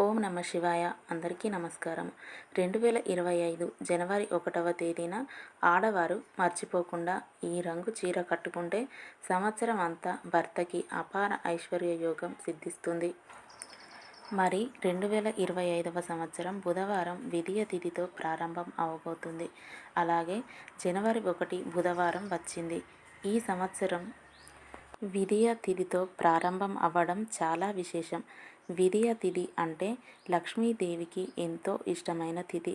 ఓం నమ శివాయ. అందరికీ నమస్కారం. 2025 జనవరి 1వ తేదీన ఆడవారు మర్చిపోకుండా ఈ రంగు చీర కట్టుకుంటే సంవత్సరం అంతా భర్తకి అపార ఐశ్వర్య యోగం సిద్ధిస్తుంది. మరి 2025వ సంవత్సరం బుధవారం విదియ తిథితో ప్రారంభం అవబోతుంది. అలాగే జనవరి 1 బుధవారం వచ్చింది. ఈ సంవత్సరం విదియ తిథితో ప్రారంభం అవ్వడం చాలా విశేషం. విదియ తిథి అంటే లక్ష్మీదేవికి ఎంతో ఇష్టమైన తిథి.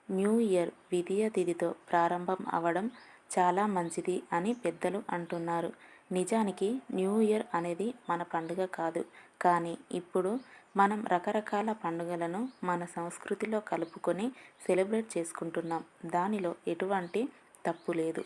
న్యూ ఇయర్ విదియ తిథితో ప్రారంభం అవ్వడం చాలా మంచిది అని పెద్దలు అంటున్నారు. నిజానికి న్యూ ఇయర్ అనేది మన పండుగ కాదు, కానీ ఇప్పుడు మనం రకరకాల పండుగలను మన సంస్కృతిలో కలుపుకొని సెలబ్రేట్ చేసుకుంటున్నాం. దానిలో ఎటువంటి తప్పు లేదు.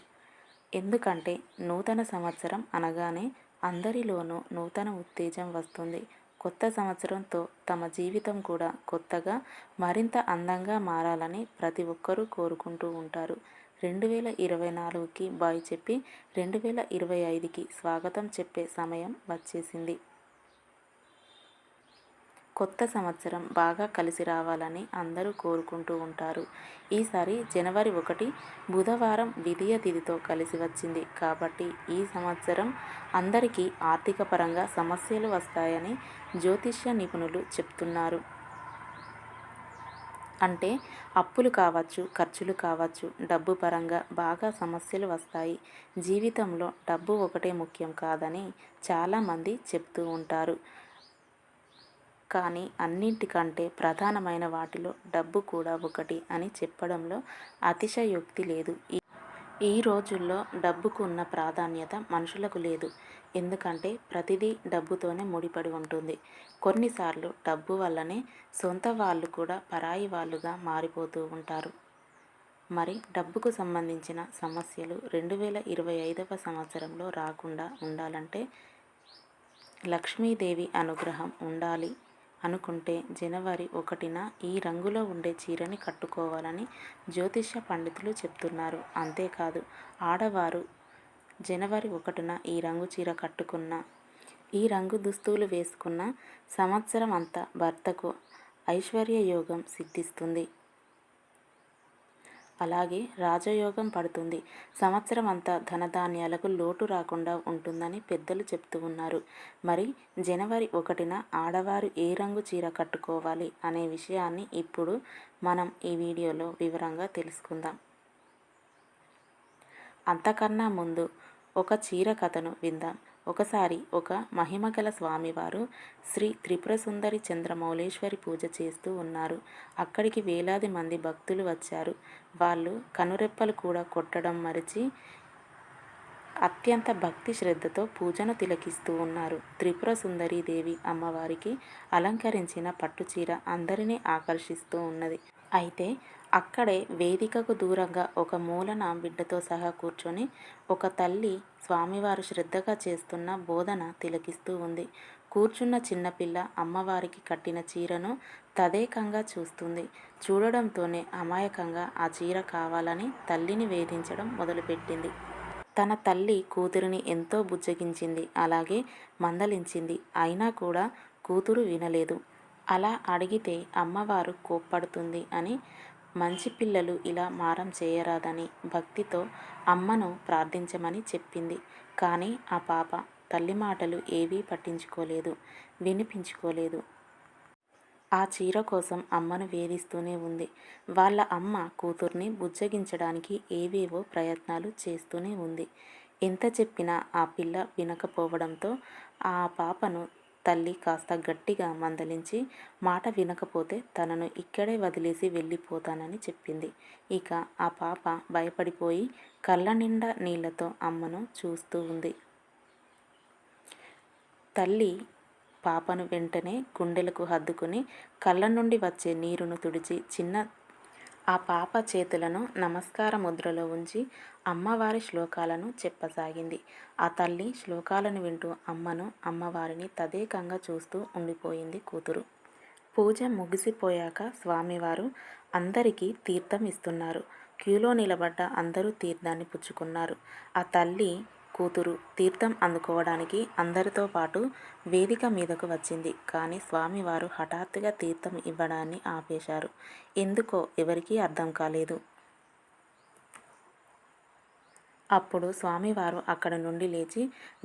ఎందుకంటే నూతన సంవత్సరం అనగానే అందరిలోనూ నూతన ఉత్తేజం వస్తుంది. కొత్త సంవత్సరంతో తమ జీవితం కూడా కొత్తగా మరింత అందంగా మారాలని ప్రతి ఒక్కరూ కోరుకుంటూ ఉంటారు. 2024కి బాయ్ చెప్పి 2025కి స్వాగతం చెప్పే సమయం వచ్చేసింది. కొత్త సంవత్సరం బాగా కలిసి రావాలని అందరూ కోరుకుంటూ ఉంటారు. ఈసారి జనవరి 1 బుధవారం విదియ తిథితో కలిసి వచ్చింది కాబట్టి ఈ సంవత్సరం అందరికీ ఆర్థిక పరంగా సమస్యలు వస్తాయని జ్యోతిష్య నిపుణులు చెప్తున్నారు. అంటే అప్పులు కావచ్చు, ఖర్చులు కావచ్చు, డబ్బు పరంగా బాగా సమస్యలు వస్తాయి. జీవితంలో డబ్బు ఒకటే ముఖ్యం కాదని చాలామంది చెప్తూ ఉంటారు. కానీ అన్నింటికంటే ప్రధానమైన వాటిలో డబ్బు కూడా ఒకటి అని చెప్పడంలో అతిశయోక్తి లేదు. ఈ రోజుల్లో డబ్బుకు ఉన్న ప్రాధాన్యత మనుషులకు లేదు. ఎందుకంటే ప్రతిదీ డబ్బుతోనే ముడిపడి ఉంటుంది. కొన్నిసార్లు డబ్బు వల్లనే సొంత వాళ్ళు కూడా పరాయి వాళ్ళుగా మారిపోతూ ఉంటారు. మరి డబ్బుకు సంబంధించిన సమస్యలు 2025వ సంవత్సరంలో రాకుండా ఉండాలంటే లక్ష్మీదేవి అనుగ్రహం ఉండాలి అనుకుంటే జనవరి 1న ఈ రంగులో ఉండే చీరని కట్టుకోవాలని జ్యోతిష్య పండితులు చెప్తున్నారు. అంతేకాదు ఆడవారు జనవరి 1న ఈ రంగు చీర కట్టుకున్న, ఈ రంగు దుస్తులు వేసుకున్న సంవత్సరం అంతా భర్తకు ఐశ్వర్య యోగం సిద్ధిస్తుంది. అలాగే రాజయోగం పడుతుంది. సంవత్సరం అంతా ధనధాన్యాలకు లోటు రాకుండా ఉంటుందని పెద్దలు చెప్తూ ఉన్నారు. మరి జనవరి 1న ఆడవారు ఏ రంగు చీర కట్టుకోవాలి అనే విషయాన్ని ఇప్పుడు మనం ఈ వీడియోలో వివరంగా తెలుసుకుందాం. అంతకన్నా ముందు ఒక చీర కథను విందాం. ఒకసారి ఒక మహిమగల స్వామివారు శ్రీ త్రిపుర సుందరి చంద్రమౌళేశ్వరి పూజ చేస్తూ ఉన్నారు. అక్కడికి వేలాది మంది భక్తులు వచ్చారు. వాళ్ళు కనురెప్పలు కూడా కొట్టడం మరిచి అత్యంత భక్తి శ్రద్ధతో పూజను తిలకిస్తూ ఉన్నారు. త్రిపుర సుందరి దేవి అమ్మవారికి అలంకరించిన పట్టుచీర అందరినీ ఆకర్షిస్తూ ఉన్నది. అయితే అక్కడే వేదికకు దూరంగా ఒక మూలన బిడ్డతో సహా కూర్చొని ఒక తల్లి స్వామివారు శ్రద్ధగా చేస్తున్న బోధన తిలకిస్తూ ఉంది. కూర్చున్న చిన్నపిల్ల అమ్మవారికి కట్టిన చీరను తదేకంగా చూస్తుంది. చూడడంతోనే అమాయకంగా ఆ చీర కావాలని తల్లిని వేధించడం మొదలుపెట్టింది. తన తల్లి కూతురిని ఎంతో బుజ్జగించింది, అలాగే మందలించింది. అయినా కూడా కూతురు వినలేదు. అలా అడిగితే అమ్మవారు కోప్పడుతుంది అని, మంచి పిల్లలు ఇలా మారం చేయరాదని భక్తితో అమ్మను ప్రార్థించమని చెప్పింది. కానీ ఆ పాప తల్లి మాటలు ఏవీ పట్టించుకోలేదు, వినిపించుకోలేదు. ఆ చీర కోసం అమ్మను వేధిస్తూనే ఉంది. వాళ్ళ అమ్మ కూతుర్ని బుజ్జగించడానికి ఏవేవో ప్రయత్నాలు చేస్తూనే ఉంది. ఎంత చెప్పినా ఆ పిల్ల వినకపోవడంతో ఆ పాపను తల్లి కాస్త గట్టిగా మందలించి, మాట వినకపోతే తనను ఇక్కడే వదిలేసి వెళ్ళిపోతానని చెప్పింది. ఇక ఆ పాప భయపడిపోయి కళ్ళ నిండా నీళ్లతో అమ్మను చూస్తూ ఉంది. తల్లి పాపను వెంటనే గుండెలకు హత్తుకుని కళ్ళ నుండి వచ్చే నీరును తుడిచి ఆ పాప చేతులను నమస్కార ముద్రలో ఉంచి అమ్మవారి శ్లోకాలను చెప్పసాగింది. ఆ తల్లి శ్లోకాలను వింటూ అమ్మను, అమ్మవారిని తదేకంగా చూస్తూ ఉండిపోయింది కూతురు. పూజ ముగిసిపోయాక స్వామివారు అందరికీ తీర్థం ఇస్తున్నారు. క్యూలో నిలబడ్డ అందరూ తీర్థాన్ని పుచ్చుకున్నారు. ఆ తల్లి కూతురు తీర్థం అందుకోవడానికి అందరితో పాటు వేదిక మీదకు వచ్చింది. కానీ స్వామివారు హఠాత్తుగా తీర్థం ఇవ్వడాన్ని ఆపేశారు. ఎందుకో ఎవరికీ అర్థం కాలేదు. అప్పుడు స్వామివారు అక్కడ నుండి లేచి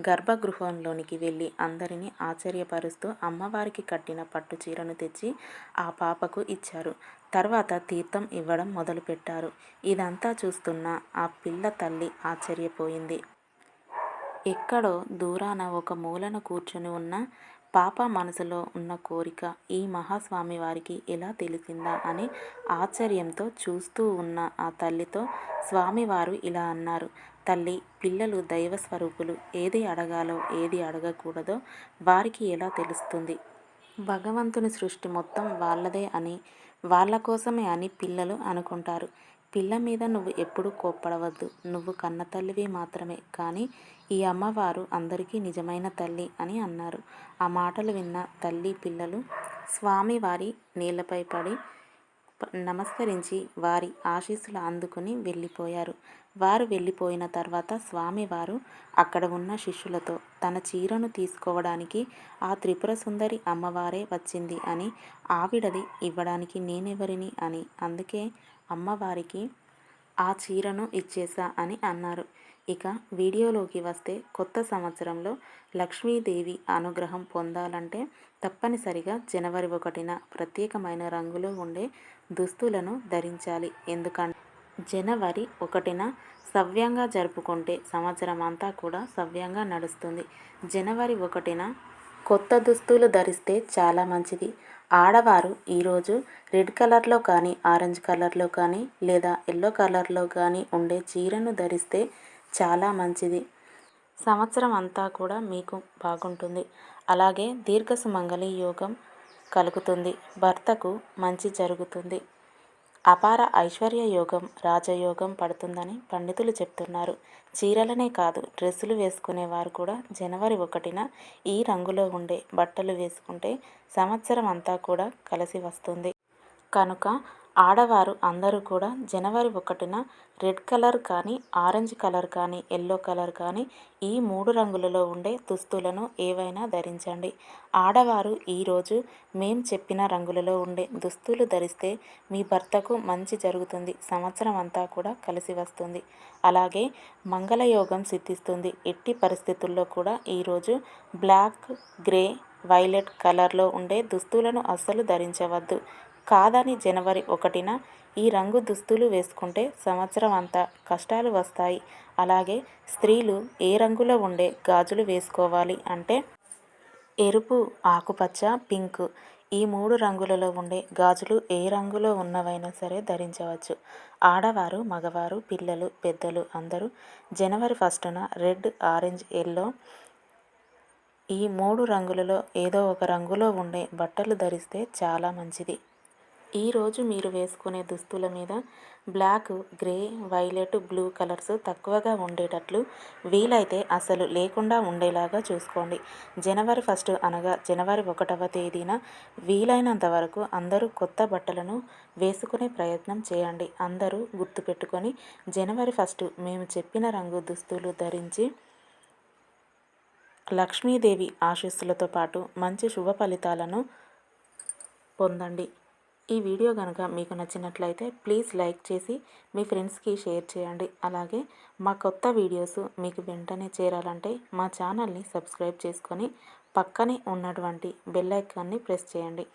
గర్భగృహంలోనికి వెళ్ళి అందరినీ ఆశ్చర్యపరుస్తూ అమ్మవారికి కట్టిన పట్టు చీరను తెచ్చి ఆ పాపకు ఇచ్చారు. తర్వాత తీర్థం ఇవ్వడం మొదలుపెట్టారు. ఇదంతా చూస్తున్న ఆ పిల్ల తల్లి ఆశ్చర్యపోయింది. ఎక్కడో దూరాన ఒక మూలన కూర్చుని ఉన్న పాప మనసులో ఉన్న కోరిక ఈ మహాస్వామి వారికి ఎలా తెలిసిందా అని ఆశ్చర్యంతో చూస్తూ ఉన్న ఆ తల్లితో స్వామివారు ఇలా అన్నారు. తల్లి, పిల్లలు దైవస్వరూపులు. ఏది అడగాలో ఏది అడగకూడదో వారికి ఎలా తెలుస్తుంది? భగవంతుని సృష్టి మొత్తం వాళ్ళదే అని, వాళ్ళ కోసమే అని పిల్లలు అనుకుంటారు. పిల్ల మీద నువ్వు ఎప్పుడూ కోప్పడవద్దు. నువ్వు కన్న తల్లివి మాత్రమే, కానీ ఈ అమ్మవారు అందరికీ నిజమైన తల్లి అని అన్నారు. ఆ మాటలు విన్న తల్లి పిల్లలు స్వామివారి నేలపై పడి నమస్కరించి వారి ఆశీస్సులు అందుకుని వెళ్ళిపోయారు. వారు వెళ్ళిపోయిన తర్వాత స్వామివారు అక్కడ ఉన్న శిష్యులతో తన చీరను తీసుకోవడానికి ఆ త్రిపుర సుందరి అమ్మవారే వచ్చింది అని, ఆవిడది ఇవ్వడానికి నేనెవరిని అని, అందుకే అమ్మవారికి ఆ చీరను ఇచ్చేసా అని అన్నారు. ఇక వీడియోలోకి వస్తే కొత్త సంవత్సరంలో లక్ష్మీదేవి అనుగ్రహం పొందాలంటే తప్పనిసరిగా జనవరి 1న ప్రత్యేకమైన రంగులో ఉండే దుస్తులను ధరించాలి. ఎందుకంటే జనవరి 1న సవ్యంగా జరుపుకుంటే సంవత్సరం అంతా కూడా సవ్యంగా నడుస్తుంది. జనవరి 1న కొత్త దుస్తులు ధరిస్తే చాలా మంచిది. ఆడవారు ఈరోజు రెడ్ కలర్లో కానీ, ఆరెంజ్ కలర్లో కానీ, లేదా ఎల్లో కలర్లో కానీ ఉండే చీరను ధరిస్తే చాలా మంచిది. సంవత్సరం అంతా కూడా మీకు బాగుంటుంది. అలాగే దీర్ఘ సుమంగళి యోగం కలుగుతుంది. భర్తకు మంచి జరుగుతుంది. అపార ఐశ్వర్య యోగం, రాజయోగం పడుతుందని పండితులు చెప్తున్నారు. చీరలనే కాదు, డ్రెస్సులు వేసుకునేవారు కూడా జనవరి 1న ఈ రంగులో ఉండే బట్టలు వేసుకుంటే సంవత్సరం అంతా కూడా కలిసి వస్తుంది. కనుక ఆడవారు అందరూ కూడా జనవరి 1న రెడ్ కలర్ కానీ, ఆరెంజ్ కలర్ కానీ, ఎల్లో కలర్ కానీ ఈ 3 రంగులలో ఉండే దుస్తులను ఏవైనా ధరించండి. ఆడవారు ఈరోజు మేం చెప్పిన రంగులలో ఉండే దుస్తులు ధరిస్తే మీ భర్తకు మంచి జరుగుతుంది. సంవత్సరం అంతా కూడా కలిసి వస్తుంది. అలాగే మంగళయోగం సిద్ధిస్తుంది. ఎట్టి పరిస్థితుల్లో కూడా ఈరోజు బ్లాక్, గ్రే, వైలెట్ కలర్లో ఉండే దుస్తులను అస్సలు ధరించవద్దు. కాదని జనవరి 1న ఈ రంగు దుస్తులు వేసుకుంటే సంవత్సరం అంతా కష్టాలు వస్తాయి. అలాగే స్త్రీలు ఏ రంగులో ఉండే గాజులు వేసుకోవాలి అంటే ఎరుపు, ఆకుపచ్చ, పింక్ ఈ 3 రంగులలో ఉండే గాజులు ఏ రంగులో ఉన్నవైనా సరే ధరించవచ్చు. ఆడవారు, మగవారు, పిల్లలు, పెద్దలు అందరూ జనవరి 1న రెడ్, ఆరెంజ్, ఎల్లో ఈ 3 రంగులలో ఏదో ఒక రంగులో ఉండే బట్టలు ధరిస్తే చాలా మంచిది. ఈరోజు మీరు వేసుకునే దుస్తుల మీద black, grey, violet, blue colours తక్కువగా ఉండేటట్లు, వీలైతే అసలు లేకుండా ఉండేలాగా చూసుకోండి. జనవరి 1 అనగా జనవరి 1వ తేదీన వీలైనంత వరకు అందరూ కొత్త బట్టలను వేసుకునే ప్రయత్నం చేయండి. అందరూ గుర్తుపెట్టుకొని జనవరి 1 మేము చెప్పిన రంగు దుస్తులు ధరించి లక్ష్మీదేవి ఆశీస్సులతో పాటు మంచి శుభ ఫలితాలను పొందండి. ఈ వీడియో కనుక మీకు నచ్చినట్లయితే ప్లీజ్ లైక్ చేసి మీ ఫ్రెండ్స్కి షేర్ చేయండి. అలాగే మా కొత్త వీడియోస్ మీకు వెంటనే చేరాలంటే మా ఛానల్ని సబ్స్క్రైబ్ చేసుకొని పక్కనే ఉన్నటువంటి బెల్ ఐకాన్ని ప్రెస్ చేయండి.